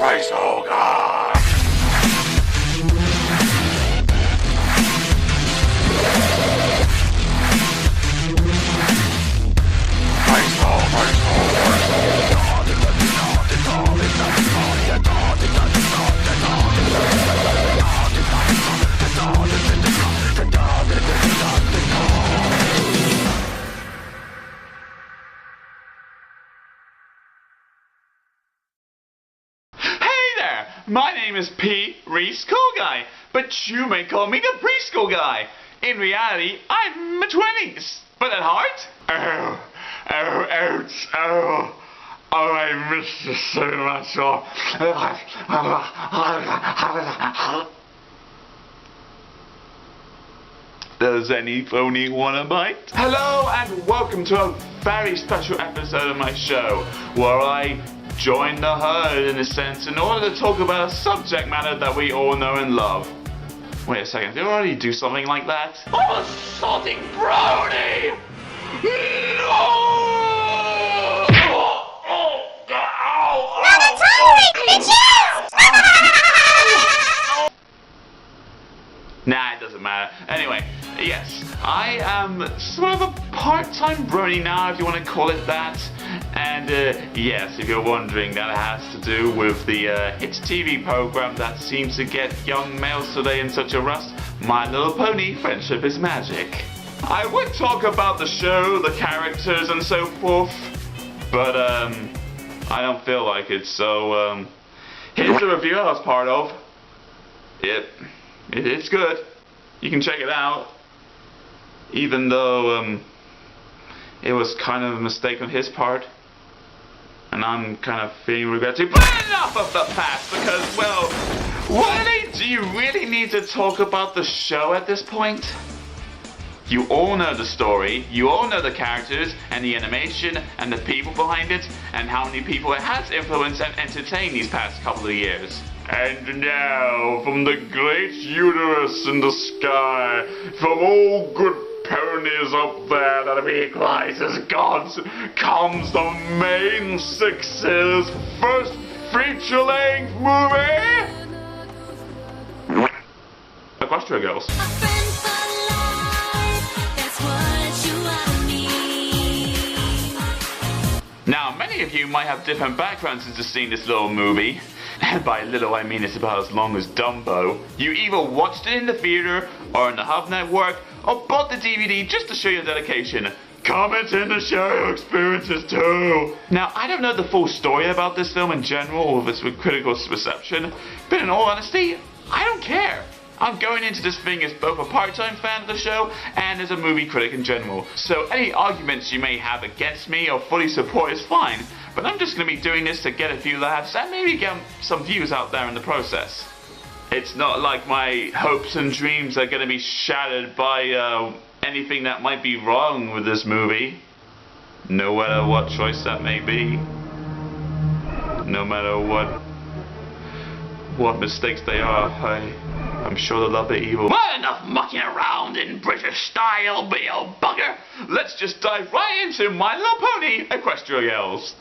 Preschool guy. My name is P. Reese Cool Guy, but you may call me the Preschool Guy. In reality, I'm my 20s, but at heart, I miss you so much. Does any phony wanna bite? Hello and welcome to a very special episode of my show, where I join the herd in a sense in order to talk about a subject matter that we all know and love. Wait a second, did I already do something like that? I'm assaulting Brody! No! Nah, it doesn't matter. Anyway, yes, I am sort of a part-time brony now, if you want to call it that. And yes, if you're wondering, that has to do with the hit TV program that seems to get young males today in such a rust, My Little Pony: Friendship is Magic. I would talk about the show, the characters, and so forth, but I don't feel like it. So here's the review I was part of. It's good. You can check it out. Even though it was kind of a mistake on his part. And I'm kind of feeling regret too. But enough of the past, because, well, really, do you really need to talk about the show at this point? You all know the story, you all know the characters, and the animation, and the people behind it, and how many people it has influenced and entertained these past couple of years. And now, from the great uterus in the sky, from all good ponies up there that have equalized as gods, comes the main six's first feature-length movie! Equestria Girls. Now, many of you might have different backgrounds into seeing this little movie. And by little, I mean it's about as long as Dumbo. You either watched it in the theater, or in the Hub Network, or bought the DVD just to show your dedication. Comment in to share your experiences too. Now, I don't know the full story about this film in general, or if it's with critical reception, but in all honesty, I don't care. I'm going into this thing as both a part-time fan of the show and as a movie critic in general. So any arguments you may have against me or fully support is fine, but I'm just going to be doing this to get a few laughs and maybe get some views out there in the process. It's not like my hopes and dreams are going to be shattered by anything that might be wrong with this movie. No matter what choice that may be. No matter what mistakes they are, I'm sure they'll love the evil. Well, enough mucking around in British style, be old bugger. Let's just dive right into My Little Pony: Equestria Girls.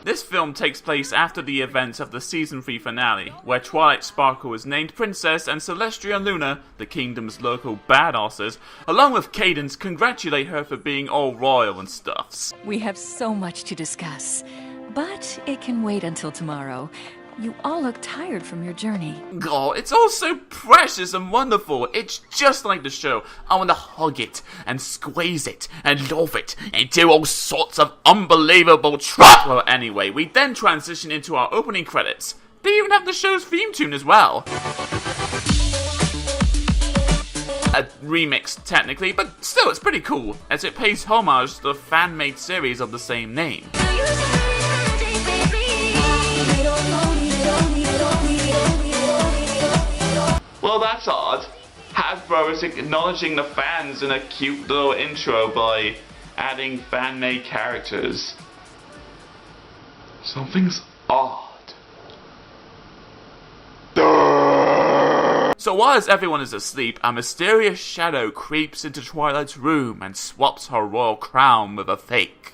This film takes place after the events of the season 3 finale, where Twilight Sparkle is named princess and Celestia and Luna, the kingdom's local badasses, along with Cadence, congratulate her for being all royal and stuffs. We have so much to discuss, but it can wait until tomorrow. You all look tired from your journey. Oh, it's all so precious and wonderful. It's just like the show. I want to hug it and squeeze it and love it and do all sorts of unbelievable Well, anyway, we then transition into our opening credits. They even have the show's theme tune as well. A remix, technically, but still, it's pretty cool, as it pays homage to the fan-made series of the same name. Well, that's odd. Hasbro is acknowledging the fans in a cute little intro by adding fan-made characters. Something's odd. So while everyone is asleep, a mysterious shadow creeps into Twilight's room and swaps her royal crown with a fake.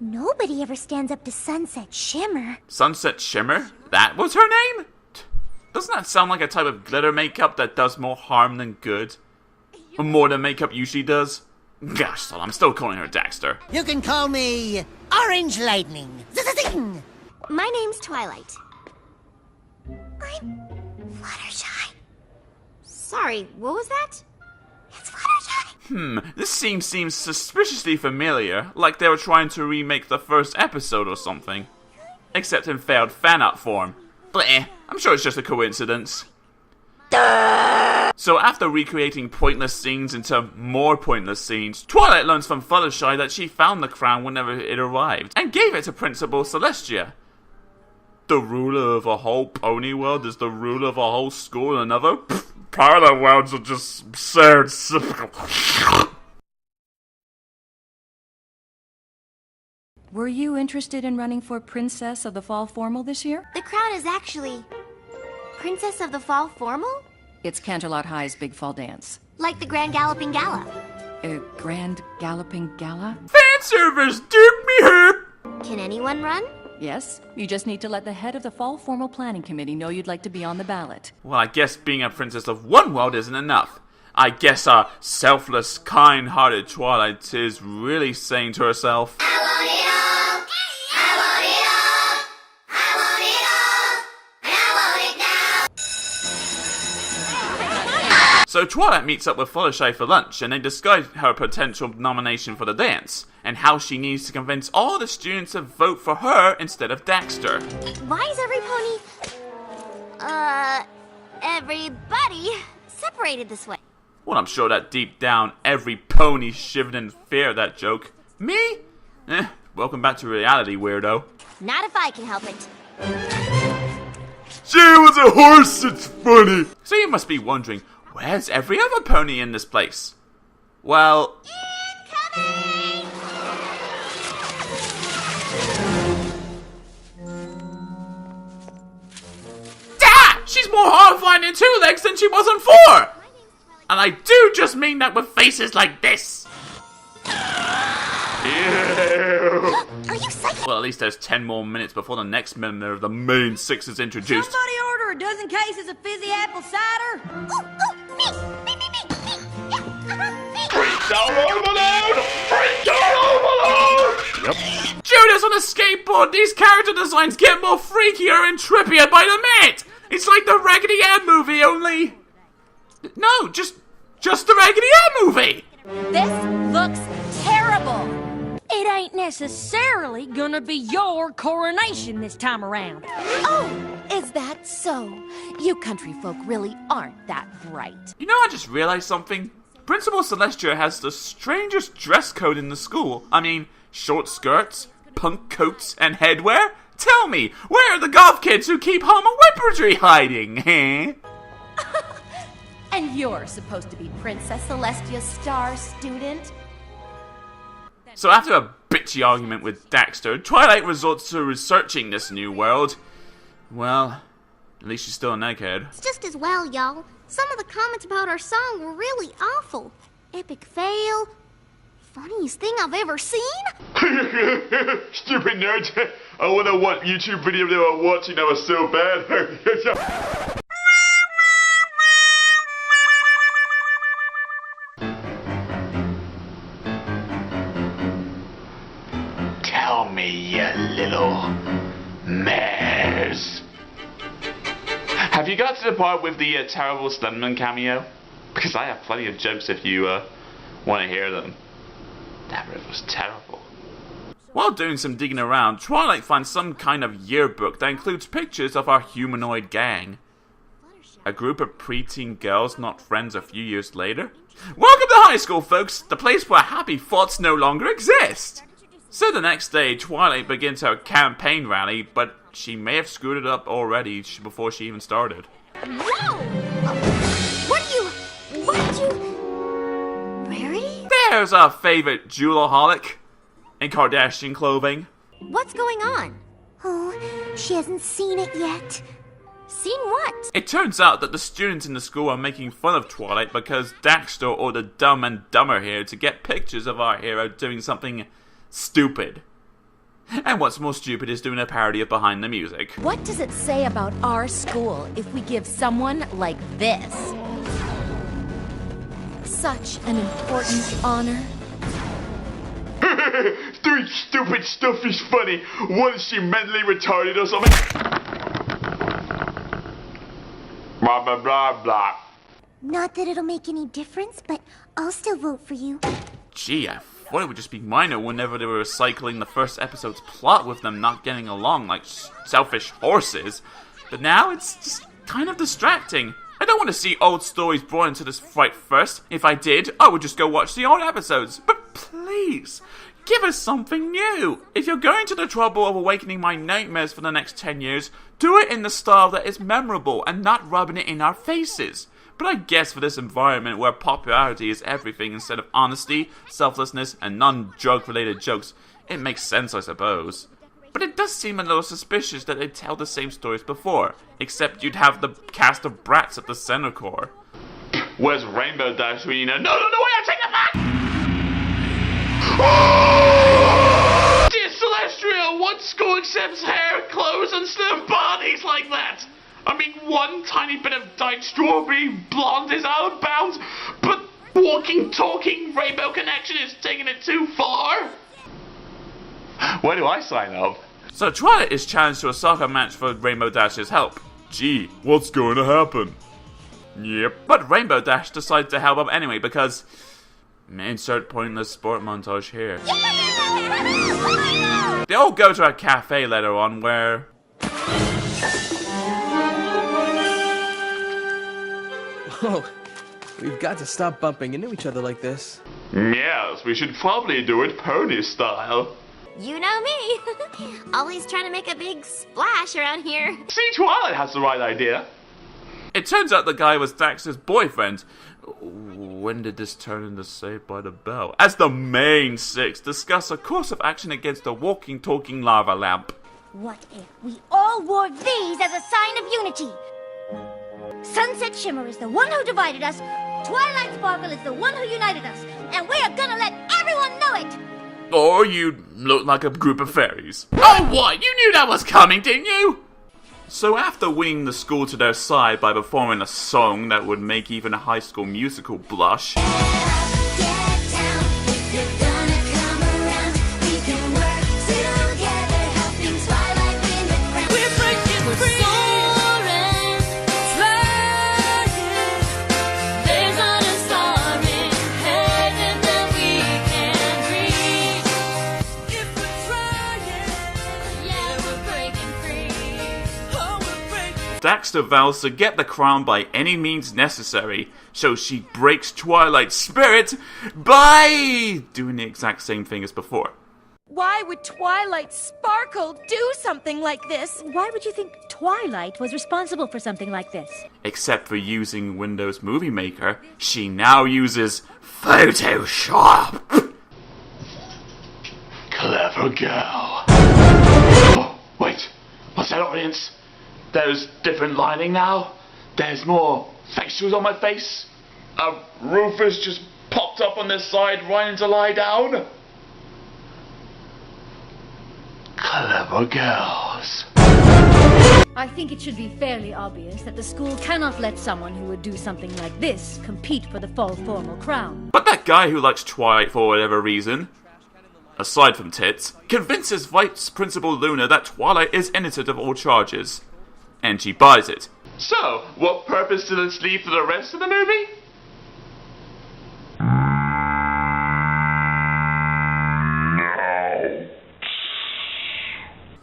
Nobody ever stands up to Sunset Shimmer. Sunset Shimmer? That was her name? Doesn't that sound like a type of glitter makeup that does more harm than good? Or more than makeup usually does? Gosh, so I'm still calling her Daxter. You can call me Orange Lightning. Zing! My name's Twilight. I'm Fluttershy. Sorry, what was that? It's Fluttershy. This scene seems suspiciously familiar, like they were trying to remake the first episode or something. Except in failed fan-art form. Bleh, I'm sure it's just a coincidence. So after recreating pointless scenes into more pointless scenes, Twilight learns from Fluttershy that she found the crown whenever it arrived, and gave it to Principal Celestia. The ruler of a whole pony world is the ruler of a whole school and another? Parallel worlds are just absurd. Were you interested in running for Princess of the Fall Formal this year? The crown is actually Princess of the Fall Formal? It's Canterlot High's Big Fall Dance. Like the Grand Galloping Gala. Grand Galloping Gala? Fan service, dupe me her! Can anyone run? Yes, you just need to let the head of the Fall Formal Planning Committee know you'd like to be on the ballot. Well, I guess being a princess of one world isn't enough. I guess our selfless, kind-hearted Twilight is really saying to herself, I want it all! I want it all! I want it all! And I want it now! So Twilight meets up with Fluttershy for lunch, and they discuss her potential nomination for the dance, and how she needs to convince all the students to vote for her instead of Daxter. Why is everybody separated this way? Well, I'm sure that deep down, every pony shivered in fear of that joke. Me? Welcome back to reality, weirdo. Not if I can help it. She was a horse, it's funny! So you must be wondering, where's every other pony in this place? Well... Incoming! She's more horrifying in 2 legs than she was on 4! And I do just mean that with faces like this! Ew. Are you psychic? Well, at least there's 10 more minutes before the next member of the main 6 is introduced. Somebody order a dozen cases of fizzy apple cider. Me! Me! Yep. Judas on a skateboard! These character designs get more freakier and trippier by the minute! It's like the Raggedy Ann movie, only... No, just the Raggedy Ann movie! This looks terrible. It ain't necessarily gonna be your coronation this time around. Oh, is that so? You country folk really aren't that bright. You know, I just realized something. Principal Celestia has the strangest dress code in the school. I mean, short skirts, punk coats, and headwear? Tell me, where are the goth kids who keep home a weaponry hiding, eh? And you're supposed to be Princess Celestia's star student? So after a bitchy argument with Daxter, Twilight resorts to researching this new world. Well, at least she's still an egghead. It's just as well, y'all. Some of the comments about our song were really awful. Epic fail. Funniest thing I've ever seen. Stupid nerds. I wonder what YouTube video they were watching that was so bad. Tell me, you little mares. Have you got to the part with the terrible Slenderman cameo? Because I have plenty of jokes if you want to hear them. That riff was terrible. While doing some digging around, Twilight finds some kind of yearbook that includes pictures of our humanoid gang. A group of preteen girls not friends a few years later? Welcome to high school, folks! The place where happy thoughts no longer exist! So the next day, Twilight begins her campaign rally, but she may have screwed it up already before she even started. Whoa! What did you... Mary? There's our favorite jewelaholic in Kardashian clothing. What's going on? Oh, she hasn't seen it yet. Seen what? It turns out that the students in the school are making fun of Twilight because Daxter ordered Dumb and Dumber here to get pictures of our hero doing something stupid. And what's more stupid is doing a parody of Behind the Music. What does it say about our school if we give someone like this such an important honor? Doing stupid stuff is funny. What, is she mentally retarded or something? Blah blah blah blah. Not that it'll make any difference, but I'll still vote for you. Gee, I thought it would just be minor whenever they were recycling the first episode's plot with them not getting along like selfish horses. But now it's just kind of distracting. I don't want to see old stories brought into this fight first. If I did, I would just go watch the old episodes. But please, give us something new. If you're going to the trouble of awakening my nightmares for the next 10 years, do it in the style that is memorable and not rubbing it in our faces. But I guess for this environment where popularity is everything instead of honesty, selflessness, and non-drug related jokes, it makes sense, I suppose. But it does seem a little suspicious that they tell the same stories before, except you'd have the cast of brats at the center core. Where's Rainbow Dash when you know? No, wait, I take that back! Oh! Dear Celestial, what school accepts hair, clothes, and slim bodies like that? I mean, one tiny bit of dyed strawberry blonde is out of bounds, but walking, talking Rainbow Connection is taking it too far. Where do I sign up? So Twilight is challenged to a soccer match for Rainbow Dash's help. Gee, what's going to happen? Yep. But Rainbow Dash decides to help up anyway because... insert pointless sport montage here. They all go to a cafe later on where... Oh, we've got to stop bumping into each other like this. Yes, we should probably do it pony style. You know me. Always trying to make a big splash around here. See, Twilight has the right idea. It turns out the guy was Daxter's boyfriend. When did this turn into Saved by the Bell? As the main six discuss a course of action against a walking, talking lava lamp. What if we all wore these as a sign of unity? Sunset Shimmer is the one who divided us, Twilight Sparkle is the one who united us, and we are gonna let everyone know it! Or you'd look like a group of fairies. Oh, what? You knew that was coming, didn't you? So after winning the school to their side by performing a song that would make even a High School Musical blush... Daxter vows to get the crown by any means necessary, so she breaks Twilight's spirit by doing the exact same thing as before. Why would Twilight Sparkle do something like this? Why would you think Twilight was responsible for something like this? Except for using Windows Movie Maker, she now uses Photoshop. Clever girl. Oh, wait. What's that, audience? There's different lighting now. There's more facials on my face. Rufus just popped up on this side, running to lie down. Clever girls. I think it should be fairly obvious that the school cannot let someone who would do something like this compete for the fall formal crown. But that guy who likes Twilight for whatever reason, aside from tits, convinces Vice Principal Luna that Twilight is innocent of all charges. And she buys it. So, what purpose did this leave for the rest of the movie? No.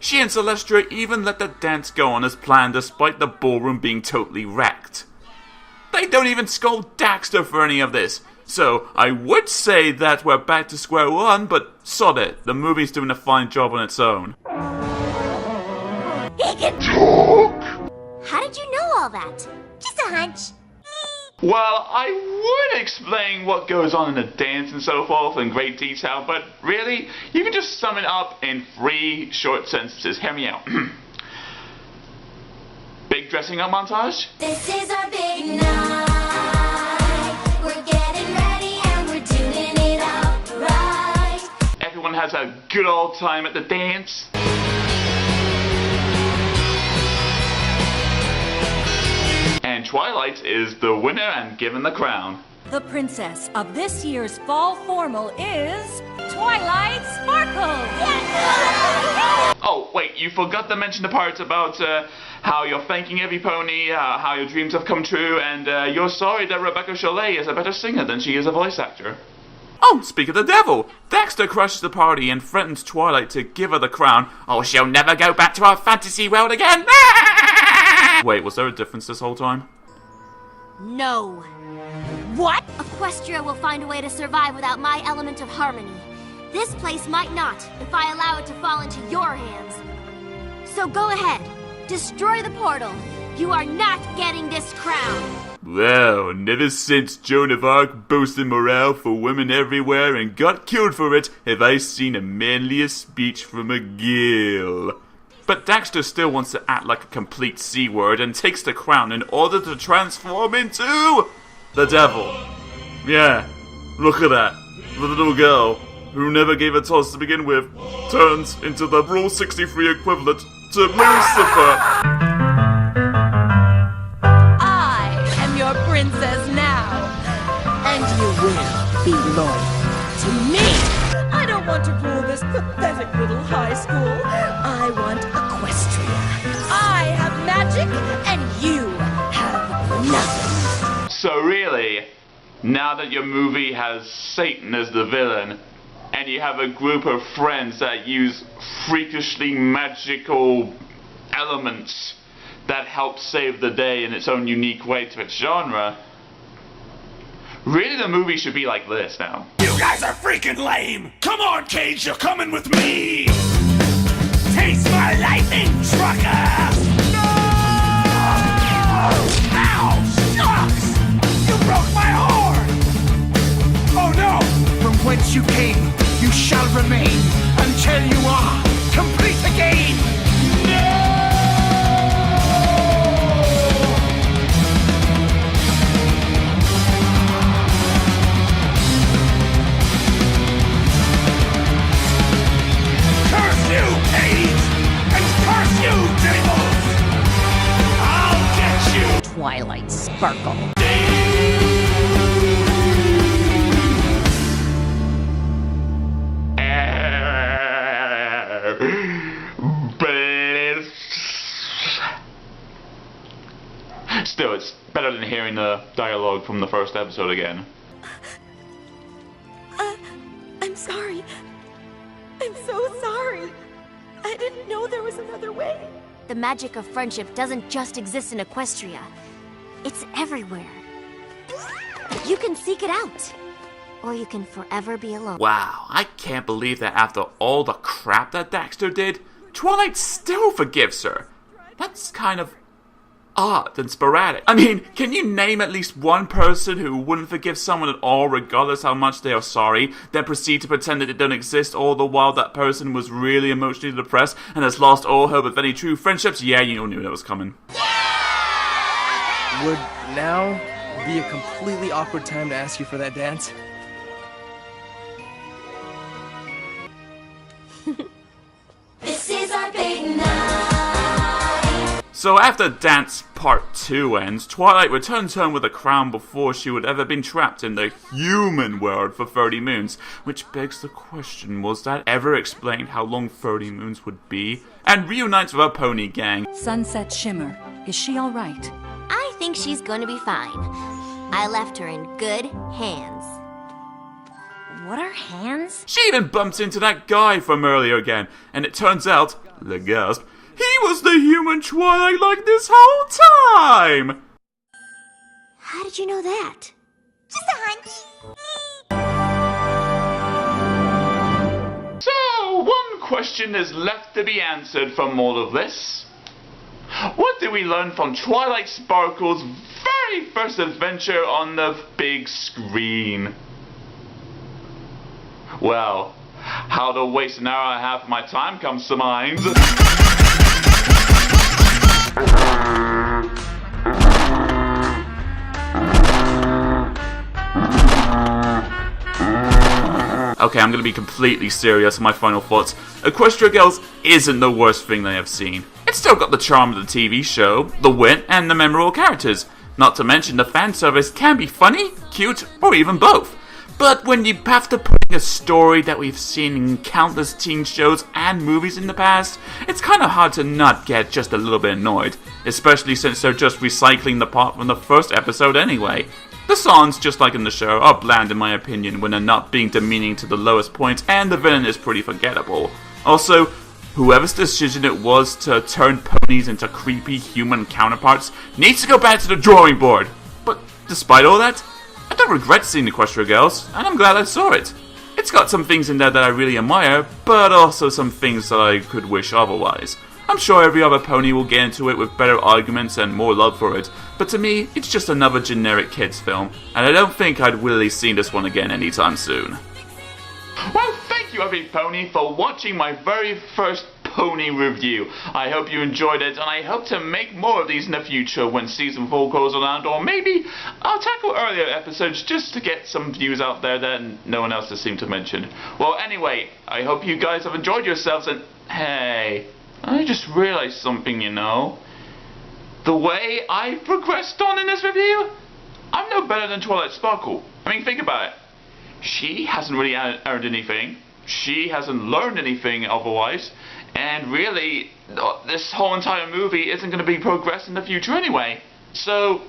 She and Celestia even let the dance go on as planned despite the ballroom being totally wrecked. They don't even scold Daxter for any of this. So, I would say that we're back to square one, but sod it, the movie's doing a fine job on its own. He can talk! How did you know all that? Just a hunch. Well, I would explain what goes on in the dance and so forth in great detail, but really, you can just sum it up in 3 short sentences. Hear me out. Big dressing up montage. This is our big night. We're getting ready and we're doing it up right. Everyone has a good old time at the dance. And Twilight is the winner and given the crown. The princess of this year's fall formal is Twilight Sparkle. Oh, wait, you forgot to mention the part about how you're thanking every pony, how your dreams have come true, and you're sorry that Rebecca Chalet is a better singer than she is a voice actor. Oh, speak of the devil! Dexter crushes the party and threatens Twilight to give her the crown, or she'll never go back to our fantasy world again! Wait, was there a difference this whole time? No. What? Equestria will find a way to survive without my element of harmony. This place might not, if I allow it to fall into your hands. So go ahead. Destroy the portal. You are not getting this crown. Well, never since Joan of Arc boasted morale for women everywhere and got killed for it have I seen a manlier speech from a girl. But Dexter still wants to act like a complete C-word and takes the crown in order to transform into the devil. Yeah, look at that. The little girl, who never gave a toss to begin with, turns into the Rule 63 equivalent to Lucifer. I am your princess now, and you will be loyal to me. I don't want to rule this pathetic little high school. I want Equestria. I have magic, and you have nothing. So really, now that your movie has Satan as the villain, and you have a group of friends that use freakishly magical elements that help save the day in its own unique way to its genre, really the movie should be like this now. You guys are freaking lame! Come on, Cage, you're coming with me! Taste my lightning, trucker! No! Ow! Shucks! You broke my horn! Oh no! From whence you came, you shall remain until you are complete again! No! Curse you, Cage! And curse you, devils! I'll get you! Twilight Sparkle. Still, it's better than hearing the dialogue from the first episode again. I'm sorry. I'm so sorry. I didn't know there was another way. The magic of friendship doesn't just exist in Equestria. It's everywhere. You can seek it out. Or you can forever be alone. Wow, I can't believe that after all the crap that Dexter did, Twilight still forgives her. That's kind of odd and sporadic. I mean, can you name at least one person who wouldn't forgive someone at all regardless how much they are sorry, then proceed to pretend that they don't exist all the while that person was really emotionally depressed and has lost all hope of any true friendships? Yeah, you knew that was coming. Would now be a completely awkward time to ask you for that dance? This is our big night. So after Dance Part 2 ends, Twilight returns home with a crown before she would ever been trapped in the human world for 30 moons. Which begs the question, was that ever explained how long 30 moons would be? And reunites with her pony gang. Sunset Shimmer, is she alright? I think she's going to be fine. I left her in good hands. What are hands? She even bumps into that guy from earlier again, and it turns out, le gasp, he was the human Twilight like this whole time! How did you know that? Just a hunch. So, one question is left to be answered from all of this. What did we learn from Twilight Sparkle's very first adventure on the big screen? Well, how to waste an hour and a half of my time comes to mind. Okay, I'm gonna be completely serious in my final thoughts. Equestria Girls isn't the worst thing they have seen. It's still got the charm of the TV show, the wit, and the memorable characters. Not to mention the fan service can be funny, cute, or even both. But when you have to put in a story that we've seen in countless teen shows and movies in the past, it's kind of hard to not get just a little bit annoyed, especially since they're just recycling the plot from the first episode anyway. The songs, just like in the show, are bland in my opinion when they're not being demeaning to the lowest point, and the villain is pretty forgettable. Also, whoever's decision it was to turn ponies into creepy human counterparts needs to go back to the drawing board. But despite all that, I don't regret seeing Equestria Girls, and I'm glad I saw it. It's got some things in there that I really admire, but also some things that I could wish otherwise. I'm sure every other pony will get into it with better arguments and more love for it, but to me, it's just another generic kids film, and I don't think I'd really see this one again anytime soon. Well, thank you every pony for watching my very first pony review. I hope you enjoyed it, and I hope to make more of these in the future when season 4 goes around, or maybe I'll tackle earlier episodes just to get some views out there that no one else has seemed to mention. Well, anyway, I hope you guys have enjoyed yourselves, and hey, I just realized something, you know. The way I've progressed on in this review, I'm no better than Twilight Sparkle. I mean, think about it. She hasn't really earned anything. She hasn't learned anything otherwise. And really, this whole entire movie isn't going to be progressed in the future anyway. So,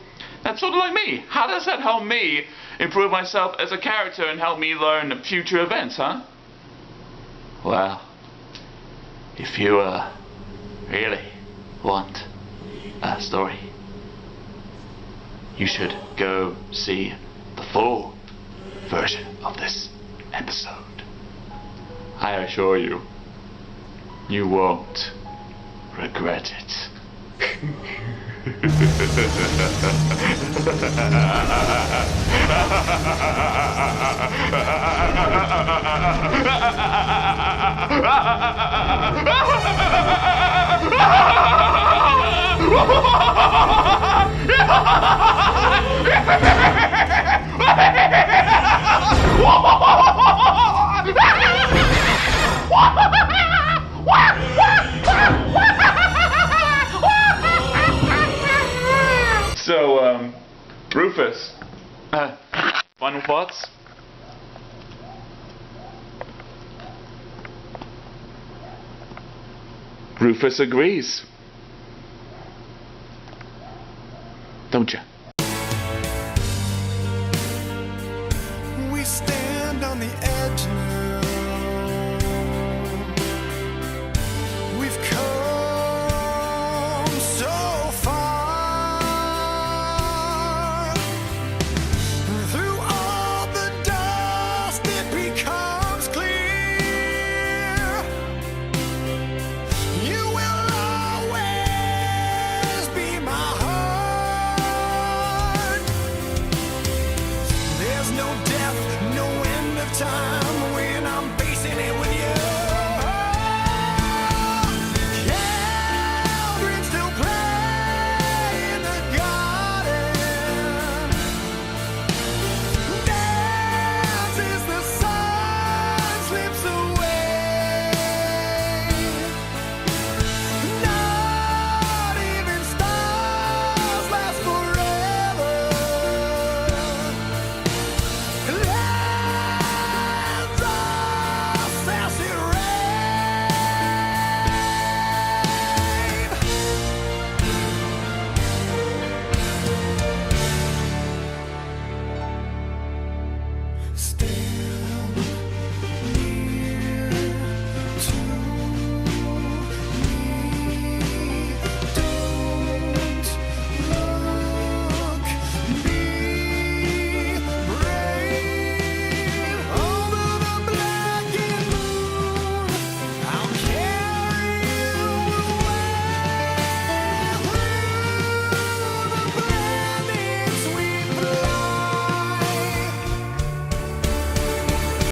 that's sort of like me. How does that help me improve myself as a character and help me learn future events, huh? Well, if you really want a story, you should go see the full version of this episode. I assure you, you won't regret it. So, Rufus, final thoughts? Rufus agrees. Don't you? We stand on the edge now. We've come so far. Through all the dust, it becomes clear. You will always be my heart. There's no death, no end of time when I'm facing it with you. Children still play in the garden. Dance as the sun slips away. Not even stars last forever. Lands of sassy rain. Still